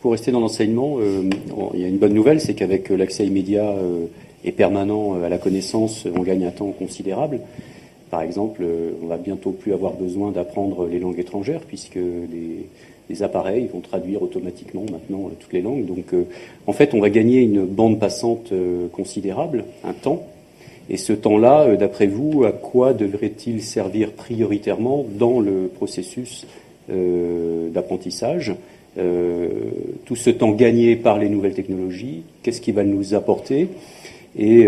Pour rester dans l'enseignement, il y a une bonne nouvelle, c'est qu'avec l'accès immédiat et permanent à la connaissance, on gagne un temps considérable. Par exemple, on va bientôt plus avoir besoin d'apprendre les langues étrangères, puisque les appareils vont traduire automatiquement maintenant toutes les langues. Donc, en fait, on va gagner une bande passante considérable, un temps. Et ce temps-là, d'après vous, à quoi devrait-il servir prioritairement dans le processus d'apprentissage ? Tout ce temps gagné par les nouvelles technologies, qu'est-ce qui va nous apporter? Et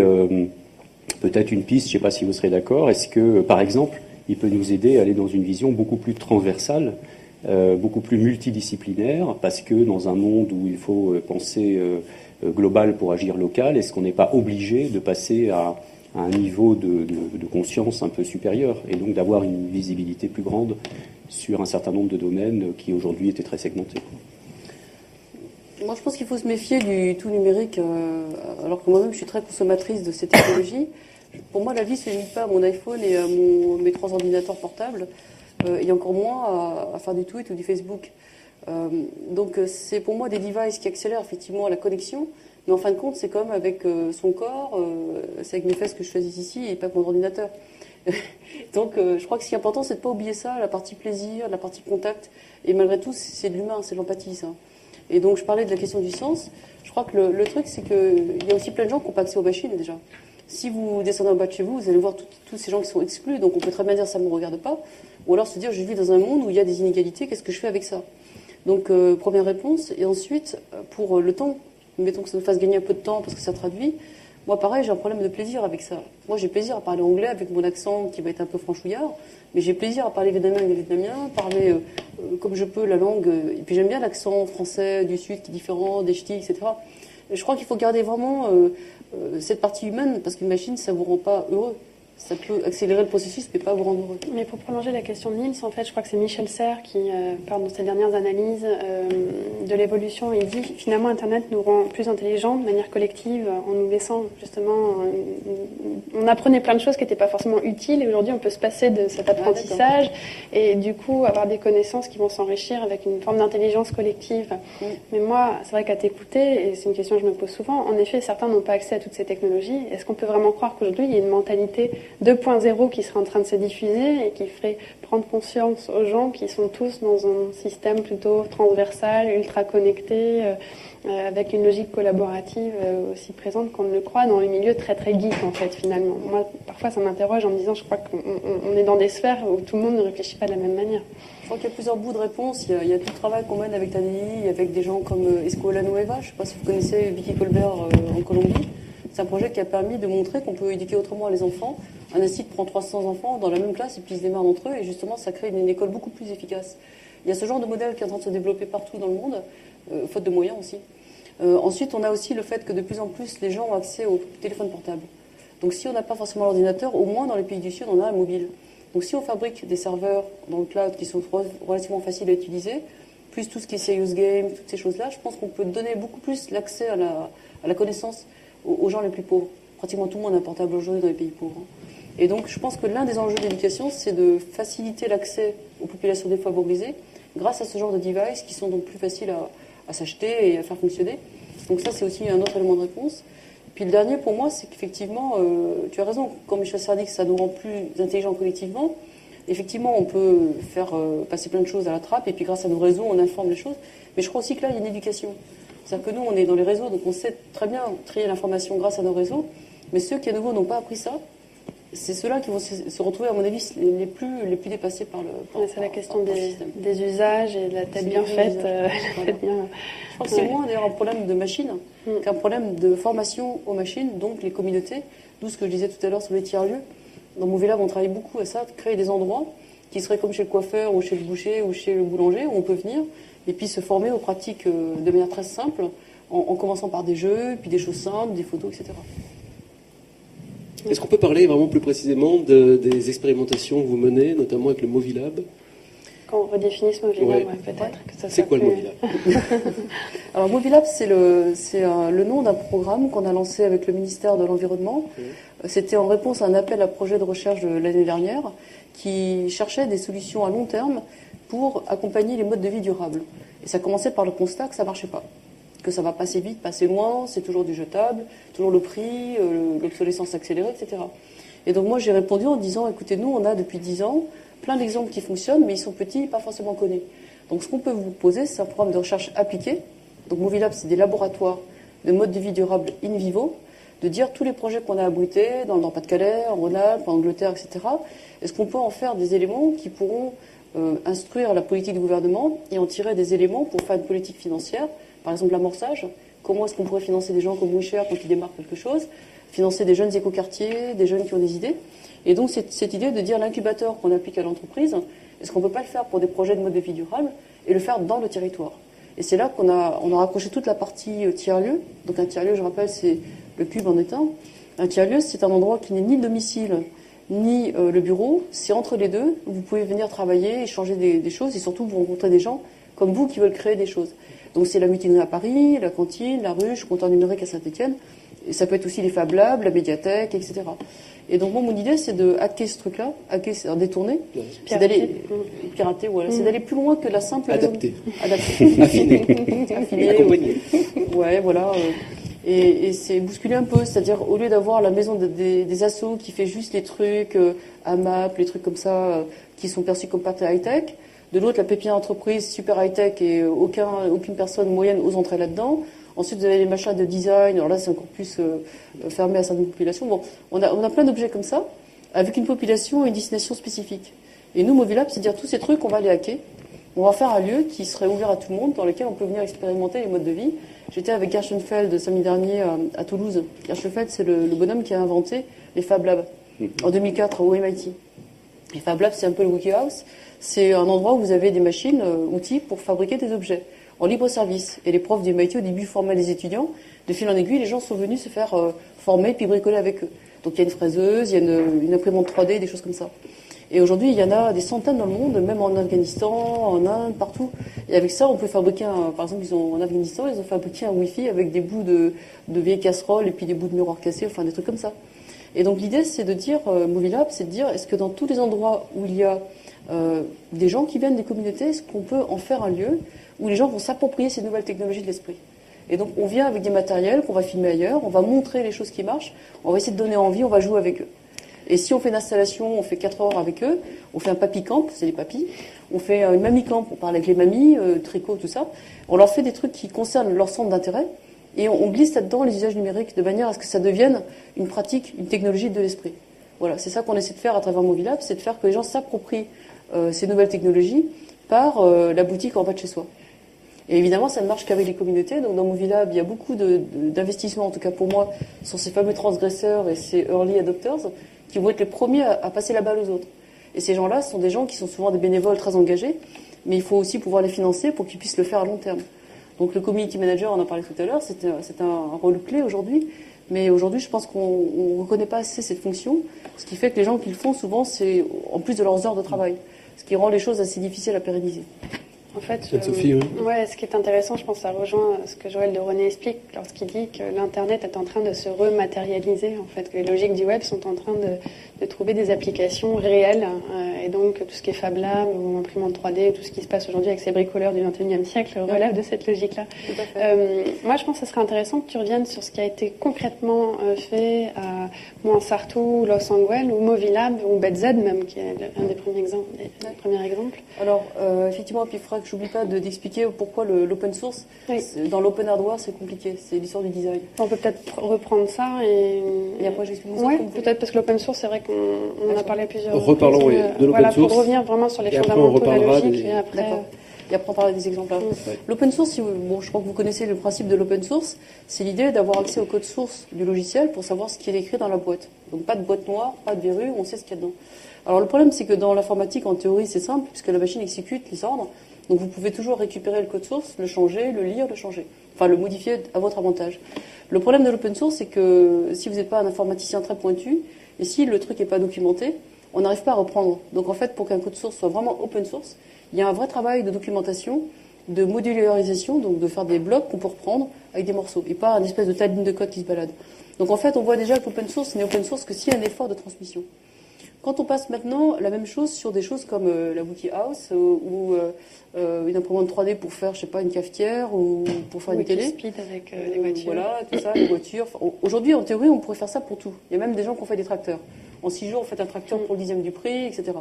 peut-être une piste, je ne sais pas si vous serez d'accord, est-ce que, par exemple, il peut nous aider à aller dans une vision beaucoup plus transversale, beaucoup plus multidisciplinaire, parce que dans un monde où il faut penser global pour agir local, est-ce qu'on n'est pas obligé de passer à un niveau de conscience un peu supérieur, et donc d'avoir une visibilité plus grande sur un certain nombre de domaines qui aujourd'hui étaient très segmentés? Moi, je pense qu'il faut se méfier du tout numérique, alors que moi-même, je suis très consommatrice de ces technologies. Pour moi, la vie ne se limite pas à mon iPhone et à mes 3 ordinateurs portables, et encore moins à faire du tweet ou du Facebook. Donc, c'est pour moi des devices qui accélèrent effectivement la connexion, mais en fin de compte, c'est comme avec son corps, c'est avec mes fesses que je choisis ici et pas avec mon ordinateur. Donc, je crois que ce qui est important, c'est de ne pas oublier ça, la partie plaisir, la partie contact, et malgré tout, c'est de l'humain, c'est de l'empathie, ça. Et donc, je parlais de la question du sens. Je crois que le truc, c'est qu'il y a aussi plein de gens qui n'ont pas accès aux machines, déjà. Si vous descendez en bas de chez vous, vous allez voir tous ces gens qui sont exclus, donc on peut très bien dire ça ne me regarde pas, ou alors se dire je vis dans un monde où il y a des inégalités, qu'est-ce que je fais avec ça? Donc, première réponse. Et ensuite, pour le temps, mettons que ça nous fasse gagner un peu de temps parce que ça traduit. Moi, pareil, j'ai un problème de plaisir avec ça. Moi, j'ai plaisir à parler anglais avec mon accent qui va être un peu franchouillard, mais j'ai plaisir à parler vietnamien avec les Vietnamiens, parler comme je peux la langue. Et puis j'aime bien l'accent français du Sud qui est différent, des ch'tis, etc. Et je crois qu'il faut garder vraiment cette partie humaine, parce qu'une machine, ça ne vous rend pas heureux. Ça peut accélérer le processus, mais pas vous rendre heureux. Mais pour prolonger la question de Niels, en fait, je crois que c'est Michel Serres qui parle dans ses dernières analyses de l'évolution. Il dit finalement Internet nous rend plus intelligents de manière collective en nous laissant justement... on apprenait plein de choses qui n'étaient pas forcément utiles et aujourd'hui on peut se passer de cet apprentissage et du coup avoir des connaissances qui vont s'enrichir avec une forme d'intelligence collective. Mais moi, c'est vrai qu'à t'écouter, et c'est une question que je me pose souvent, en effet certains n'ont pas accès à toutes ces technologies. Est-ce qu'on peut vraiment croire qu'aujourd'hui il y a une mentalité 2.0 qui serait en train de se diffuser et qui ferait prendre conscience aux gens qui sont tous dans un système plutôt transversal, ultra connecté, avec une logique collaborative aussi présente qu'on ne le croit dans le milieu très très geek en fait finalement. Moi parfois ça m'interroge en me disant je crois qu'on est dans des sphères où tout le monde ne réfléchit pas de la même manière. Je crois qu'il y a plusieurs bouts de réponse. Il y a tout le travail qu'on mène avec Tadei, avec des gens comme Escuela Nueva. Je ne sais pas si vous connaissez Vicky Colbert en Colombie. C'est un projet qui a permis de montrer qu'on peut éduquer autrement les enfants. Un institut prend 300 enfants dans la même classe et puis ils se démarrent entre eux et justement ça crée une école beaucoup plus efficace. Il y a ce genre de modèle qui est en train de se développer partout dans le monde, faute de moyens aussi. Ensuite, on a aussi le fait que de plus en plus les gens ont accès au téléphone portable. Donc si on n'a pas forcément l'ordinateur, au moins dans les pays du Sud, on a un mobile. Donc si on fabrique des serveurs dans le cloud qui sont relativement faciles à utiliser, plus tout ce qui est serious game, toutes ces choses-là, je pense qu'on peut donner beaucoup plus l'accès à la connaissance aux gens les plus pauvres. Pratiquement tout le monde a un portable aujourd'hui dans les pays pauvres. Et donc, je pense que l'un des enjeux de l'éducation, c'est de faciliter l'accès aux populations défavorisées grâce à ce genre de devices qui sont donc plus faciles à s'acheter et à faire fonctionner. Donc ça, c'est aussi un autre élément de réponse. Puis le dernier, pour moi, c'est qu'effectivement, tu as raison, quand Michel Serres dit que ça nous rend plus intelligents collectivement, effectivement, on peut faire passer plein de choses à la trappe, et puis grâce à nos réseaux, on informe les choses. Mais je crois aussi que là, il y a une éducation. C'est-à-dire que nous, on est dans les réseaux, donc on sait très bien trier l'information grâce à nos réseaux, mais ceux qui, à nouveau, n'ont pas appris ça, c'est ceux-là qui vont se retrouver, à mon avis, les plus dépassés par le c'est la question des usages et de la tête bien faite. Je crois que c'est moins d'ailleurs un problème de machine qu'un problème de formation aux machines, donc les communautés, d'où ce que je disais tout à l'heure sur les tiers-lieux. Dans MovieLab, on travaille beaucoup à ça, de créer des endroits qui seraient comme chez le coiffeur ou chez le boucher ou chez le boulanger, où on peut venir et puis se former aux pratiques de manière très simple, en commençant par des jeux, puis des choses simples, des photos, etc. Est-ce qu'on peut parler vraiment plus précisément des expérimentations que vous menez, notamment avec le MovieLab? Quand on redéfinit ce MovieLab, peut-être que ça. C'est quoi le MovieLab? Alors MovieLab, c'est le nom d'un programme qu'on a lancé avec le ministère de l'Environnement. C'était en réponse à un appel à projet de recherche de l'année dernière qui cherchait des solutions à long terme pour accompagner les modes de vie durables. Et ça commençait par le constat que ça marchait pas, que ça va passer vite, passer loin, c'est toujours du jetable, toujours le prix, l'obsolescence accélérée, etc. Et donc moi j'ai répondu en disant, écoutez, nous on a depuis 10 ans plein d'exemples qui fonctionnent, mais ils sont petits, pas forcément connus. Donc ce qu'on peut vous poser, c'est un programme de recherche appliqué. Donc Movilab, c'est des laboratoires de mode de vie durable in vivo, de dire tous les projets qu'on a abrités dans le Nord-Pas-de-Calais, en Rhône-Alpes, en Angleterre, etc. Est-ce qu'on peut en faire des éléments qui pourront instruire la politique du gouvernement et en tirer des éléments pour faire une politique financière, par exemple l'amorçage. Comment est-ce qu'on pourrait financer des gens comme Wisher quand ils démarrent quelque chose, financer des jeunes écoquartiers, des jeunes qui ont des idées. Et donc cette idée de dire l'incubateur qu'on applique à l'entreprise, est-ce qu'on ne peut pas le faire pour des projets de mode de vie durable et le faire dans le territoire. Et c'est là qu'on a raccroché toute la partie tiers-lieu. Donc un tiers-lieu, je rappelle, c'est le cube en étain. Un tiers-lieu, c'est un endroit qui n'est ni le domicile, ni le bureau. C'est entre les deux. Vous pouvez venir travailler, échanger des choses et surtout vous rencontrer des gens comme vous qui veulent créer des choses. Donc c'est la mutinerie à Paris, la cantine, la ruche, le comptoir numérique à Saint-Étienne. Et ça peut être aussi les Fab Labs, la médiathèque, etc. Et donc moi, mon idée, c'est de hacker ce truc-là, hacker, c'est détourner, c'est d'aller pirater, voilà, c'est d'aller plus loin que la simple adapter, affiner, accompagner. Ouais, voilà. Et c'est bousculer un peu, c'est-à-dire au lieu d'avoir la maison des assos qui fait juste les trucs AMAP, les trucs comme ça, qui sont perçus comme pas très high-tech, de l'autre la pépinière entreprise super high-tech et aucune personne moyenne ose entrer là-dedans. Ensuite, vous avez les machins de design. Alors là, c'est encore plus fermé à certaines populations. Bon, on a plein d'objets comme ça, avec une population et une destination spécifique. Et nous, Movilab, c'est dire tous ces trucs, on va les hacker. On va faire un lieu qui serait ouvert à tout le monde, dans lequel on peut venir expérimenter les modes de vie. J'étais avec Gershenfeld samedi dernier à Toulouse. Gershenfeld, c'est le bonhomme qui a inventé les Fab Labs en 2004 au MIT. Les Fab Labs, c'est un peu le WikiHouse. C'est un endroit où vous avez des machines, outils pour fabriquer des objets en libre service. Et les profs du MIT, au début, formaient les étudiants. De fil en aiguille, les gens sont venus se faire former puis bricoler avec eux. Donc il y a une fraiseuse, il y a une imprimante 3D, des choses comme ça. Et aujourd'hui, il y en a des centaines dans le monde, même en Afghanistan, en Inde, partout. Et avec ça, on peut fabriquer par exemple, en Afghanistan, ils ont fabriqué un Wi-Fi avec des bouts de vieilles casseroles et puis des bouts de miroirs cassés, enfin des trucs comme ça. Et donc l'idée, c'est de dire, Movilab, c'est de dire, est-ce que dans tous les endroits où il y a des gens qui viennent des communautés, est-ce qu'on peut en faire un lieu où les gens vont s'approprier ces nouvelles technologies de l'esprit. Et donc on vient avec des matériels qu'on va filmer ailleurs, on va montrer les choses qui marchent, on va essayer de donner envie, on va jouer avec eux. Et si on fait une installation, on fait 4 heures avec eux, on fait un papy camp, c'est les papys, on fait une mamie camp, on parle avec les mamies, tricot, tout ça. On leur fait des trucs qui concernent leur centre d'intérêt et on glisse là-dedans les usages numériques de manière à ce que ça devienne une pratique, une technologie de l'esprit. Voilà, c'est ça qu'on essaie de faire à travers Movilab, c'est de faire que les gens s'approprient ces nouvelles technologies par la boutique en bas de chez soi. Et évidemment, ça ne marche qu'avec les communautés. Donc dans Movilab, il y a beaucoup d'investissements, en tout cas pour moi, sur ces fameux transgresseurs et ces early adopters qui vont être les premiers à passer la balle aux autres. Et ces gens-là sont des gens qui sont souvent des bénévoles très engagés, mais il faut aussi pouvoir les financer pour qu'ils puissent le faire à long terme. Donc le community manager, on en parlait tout à l'heure, c'est un rôle clé aujourd'hui. Mais aujourd'hui, je pense qu'on ne reconnaît pas assez cette fonction, ce qui fait que les gens qui le font souvent, c'est en plus de leurs heures de travail, ce qui rend les choses assez difficiles à pérenniser. En fait, Sophie, oui. Ouais, ce qui est intéressant, je pense, ça rejoint ce que Joël de René explique lorsqu'il dit que l'Internet est en train de se rematérialiser, en fait, que les logiques du web sont en train de trouver des applications réelles, et donc tout ce qui est Fab Lab ou imprimante 3D, tout ce qui se passe aujourd'hui avec ces bricoleurs du XXIe siècle relève de cette logique-là. Moi, je pense que ce serait intéressant que tu reviennes sur ce qui a été concrètement fait à Mouansartou, Los Angeles, ou Movilab, ou BZ même, qui est un des premiers exemples. Alors, effectivement, puis il faudra que j'oublie pas d'expliquer pourquoi l'open source, dans l'open hardware, c'est compliqué. C'est l'histoire du design. On peut peut-être reprendre ça et après j'explique. Oui, peut-être parce que l'open source, c'est vrai qu'on en a parlé à plusieurs Reparlons reprises, de l'open source. Pour revenir vraiment sur les et fondamentaux de la logique. Et après, on parlera des exemples. Ouais. L'open source, bon, je crois que vous connaissez le principe de l'open source. C'est l'idée d'avoir accès au code source du logiciel pour savoir ce qui est écrit dans la boîte. Donc pas de boîte noire, pas de verrue, on sait ce qu'il y a dedans. Alors le problème, c'est que dans l'informatique, en théorie, c'est simple, puisque la machine exécute les ordres. Donc vous pouvez toujours récupérer le code source, le changer, le lire, le changer. Enfin, le modifier à votre avantage. Le problème de l'open source, c'est que si vous n'êtes pas un informaticien très pointu, et si le truc n'est pas documenté, on n'arrive pas à reprendre. Donc en fait, pour qu'un code source soit vraiment open source, il y a un vrai travail de documentation, de modularisation, donc de faire des blocs qu'on peut reprendre avec des morceaux, et pas un espèce de tas de lignes de code qui se balade. Donc en fait, on voit déjà que l'open source n'est open source que s'il y a un effort de transmission. Quand on passe maintenant la même chose sur des choses comme la Wiki House ou une imprimante 3D pour faire, je sais pas, une cafetière ou pour faire une télé. Speed avec les voitures. Voilà, tout ça, les voitures. Enfin, aujourd'hui, en théorie, on pourrait faire ça pour tout. Il y a même des gens qui ont fait des tracteurs. En 6 jours, on fait un tracteur pour le 10e du prix, etc.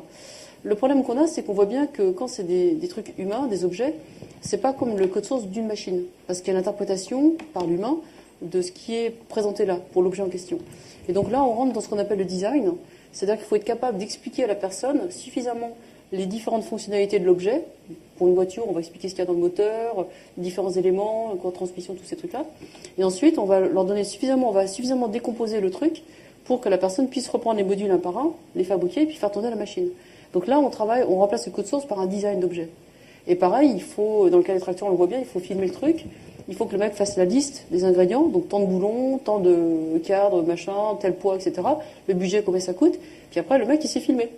Le problème qu'on a, c'est qu'on voit bien que quand c'est des trucs humains, des objets, c'est pas comme le code source d'une machine. Parce qu'il y a l'interprétation par l'humain de ce qui est présenté là, pour l'objet en question. Et donc là, on rentre dans ce qu'on appelle le design. C'est-à-dire qu'il faut être capable d'expliquer à la personne suffisamment les différentes fonctionnalités de l'objet. Pour une voiture, on va expliquer ce qu'il y a dans le moteur, les différents éléments, la transmission, tous ces trucs-là. Et ensuite, on va leur donner suffisamment, on va suffisamment décomposer le truc pour que la personne puisse reprendre les modules un par un, les fabriquer et puis faire tourner la machine. Donc là, on remplace le code source par un design d'objet. Et pareil, il faut, dans le cas des tracteurs, on le voit bien, il faut filmer le truc. Il faut que le mec fasse la liste des ingrédients, donc tant de boulons, tant de cadres, machin, tel poids, etc. Le budget, combien ça coûte. Puis après, le mec, il s'est filmé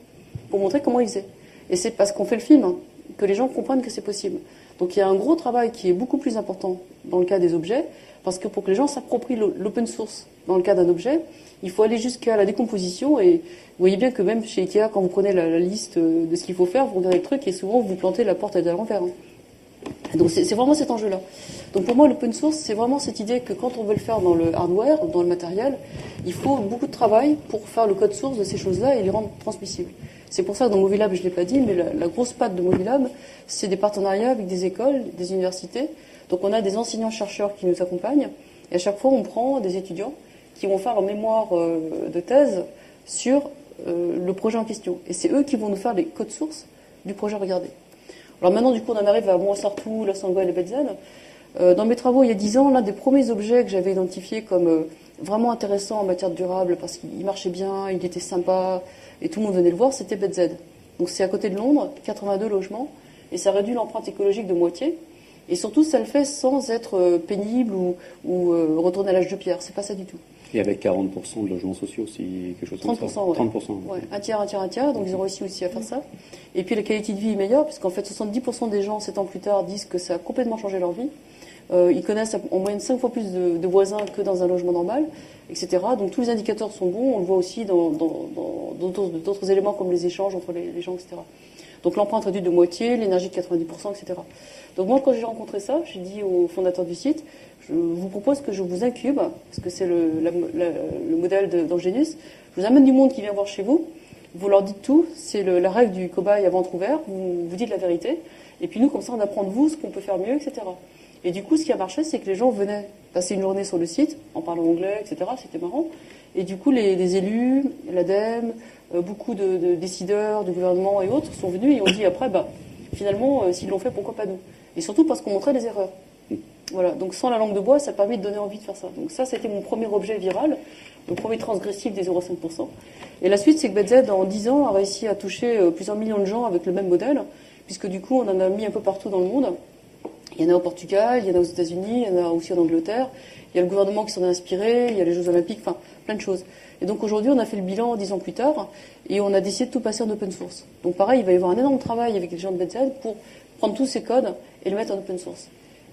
pour montrer comment il faisait. Et c'est parce qu'on fait le film que les gens comprennent que c'est possible. Donc il y a un gros travail qui est beaucoup plus important dans le cas des objets, parce que pour que les gens s'approprient l'open source dans le cas d'un objet, il faut aller jusqu'à la décomposition. Et vous voyez bien que même chez Ikea, quand vous prenez la liste de ce qu'il faut faire, vous regardez le truc et souvent vous plantez la porte à l'envers. Donc c'est vraiment cet enjeu-là. Donc pour moi, l'open source, c'est vraiment cette idée que quand on veut le faire dans le hardware, dans le matériel, il faut beaucoup de travail pour faire le code source de ces choses-là et les rendre transmissibles. C'est pour ça que dans Movilab, je ne l'ai pas dit, mais la grosse patte de Movilab, c'est des partenariats avec des écoles, des universités. Donc on a des enseignants-chercheurs qui nous accompagnent et à chaque fois, on prend des étudiants qui vont faire un mémoire de thèse sur le projet en question. Et c'est eux qui vont nous faire les codes sources du projet regardé. Alors maintenant, du coup, on en arrive à Montsartou, Los Angeles et Bethesda. Dans mes travaux, il y a 10 ans, l'un des premiers objets que j'avais identifié comme vraiment intéressant en matière durable, parce qu'il marchait bien, il était sympa, et tout le monde venait le voir, c'était Bethesda. Donc c'est à côté de Londres, 82 logements, et ça réduit l'empreinte écologique de moitié. Et surtout, ça le fait sans être pénible ou retourner à l'âge de pierre. C'est pas ça du tout. Et avec 40% de logements sociaux, c'est quelque chose comme 30%, ça. ouais. 30%. Ouais. Un tiers, donc ils ont réussi aussi à faire ça. Et puis la qualité de vie est meilleure, puisqu'en fait 70% des gens, 7 ans plus tard, disent que ça a complètement changé leur vie. Ils connaissent en moyenne 5 fois plus de voisins que dans un logement normal, etc. Donc tous les indicateurs sont bons, on le voit aussi dans d'autres éléments comme les échanges entre les gens, etc. Donc l'empreinte réduite de moitié, l'énergie de 90%, etc. Donc moi, quand j'ai rencontré ça, j'ai dit au fondateur du site, je vous propose que je vous incube, parce que c'est le modèle d'Angenius, je vous amène du monde qui vient voir chez vous, vous leur dites tout, c'est la règle du cobaye à ventre ouvert, vous dites la vérité, et puis nous, comme ça, on apprend de vous ce qu'on peut faire mieux, etc. Et du coup, ce qui a marché, c'est que les gens venaient passer une journée sur le site, en parlant anglais, etc., c'était marrant, et du coup, les élus, l'ADEME, beaucoup de décideurs, du gouvernement et autres sont venus et ont dit après, finalement, s'ils l'ont fait, pourquoi pas nous? Et surtout parce qu'on montrait les erreurs. Voilà, donc sans la langue de bois, ça permet de donner envie de faire ça. Donc ça, c'était mon premier objet viral, le premier transgressif des 0,5%. Et la suite, c'est que Bethesda, en 10 ans, a réussi à toucher plusieurs millions de gens avec le même modèle, puisque du coup, on en a mis un peu partout dans le monde. Il y en a au Portugal, il y en a aux États-Unis, il y en a aussi en Angleterre. Il y a le gouvernement qui s'en est inspiré, il y a les Jeux Olympiques, enfin, plein de choses. Et donc aujourd'hui, on a fait le bilan 10 ans plus tard, et on a décidé de tout passer en open source. Donc pareil, il va y avoir un énorme travail avec les gens de Bethesda pour prendre tous ces codes et le mettre en open source.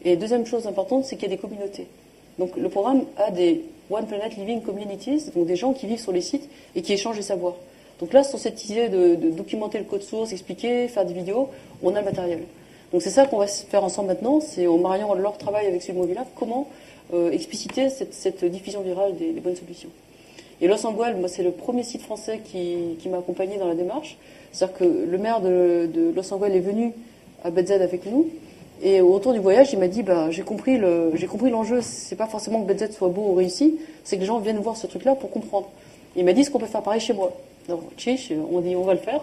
Et deuxième chose importante, c'est qu'il y a des communautés. Donc le programme a des One Planet Living Communities, donc des gens qui vivent sur les sites et qui échangent les savoirs. Donc là, sur cette idée de documenter le code source, expliquer, faire des vidéos, on a le matériel. Donc c'est ça qu'on va faire ensemble maintenant, c'est en mariant leur travail avec celui de Movilab, comment expliciter cette diffusion virale des bonnes solutions. Et Los Angeles, moi, c'est le premier site français qui m'a accompagné dans la démarche. C'est-à-dire que le maire de Los Angeles est venu à Bethesda avec nous. Et au retour du voyage, il m'a dit, j'ai compris l'enjeu. C'est pas forcément que Bethesda soit beau ou réussi, c'est que les gens viennent voir ce truc-là pour comprendre. Et il m'a dit, est-ce qu'on peut faire pareil chez moi? Donc, on dit, on va le faire.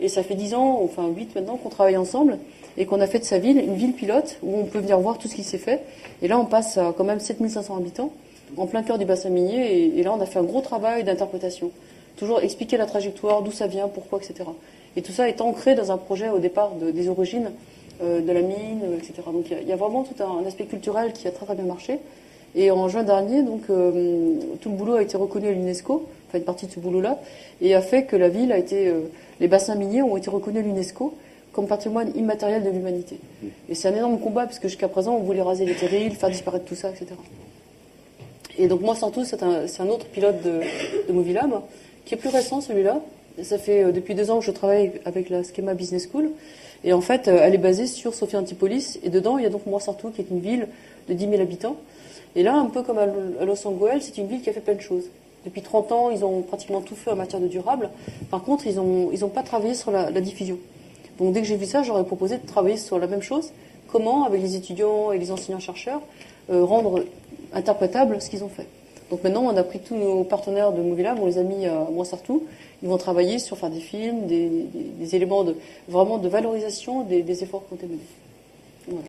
Et ça fait 10 ans, enfin 8 maintenant, qu'on travaille ensemble et qu'on a fait de sa ville une ville pilote où on peut venir voir tout ce qui s'est fait. Et là, on passe à quand même 7500 habitants, en plein cœur du bassin minier. Et là, on a fait un gros travail d'interprétation. Toujours expliquer la trajectoire, d'où ça vient, pourquoi, etc. Et tout ça est ancré dans un projet au départ des origines de la mine, etc. Donc il y a vraiment tout un aspect culturel qui a très très bien marché. Et en juin dernier, donc tout le boulot a été reconnu à l'UNESCO, enfin une partie de ce boulot-là, et a fait que la ville a été, les bassins miniers ont été reconnus à l'UNESCO comme patrimoine immatériel de l'humanité. Et c'est un énorme combat parce que jusqu'à présent on voulait raser les terrils, faire disparaître tout ça, etc. Et donc moi surtout c'est un autre pilote de Movilab qui est plus récent celui-là, Ça fait depuis 2 ans que je travaille avec la Schema Business School. Et en fait, elle est basée sur Sophia Antipolis. Et dedans, il y a donc Montsartou, qui est une ville de 10 000 habitants. Et là, un peu comme à Los Angeles, c'est une ville qui a fait plein de choses. Depuis 30 ans, ils ont pratiquement tout fait en matière de durable. Par contre, ils ont pas travaillé sur la diffusion. Donc dès que j'ai vu ça, j'aurais proposé de travailler sur la même chose. Comment, avec les étudiants et les enseignants-chercheurs, rendre interprétable ce qu'ils ont fait. Donc maintenant, on a pris tous nos partenaires de Movie on les a mis à Montsartou. Ils vont travailler sur faire des films, des éléments vraiment de valorisation des efforts qui ont été menés.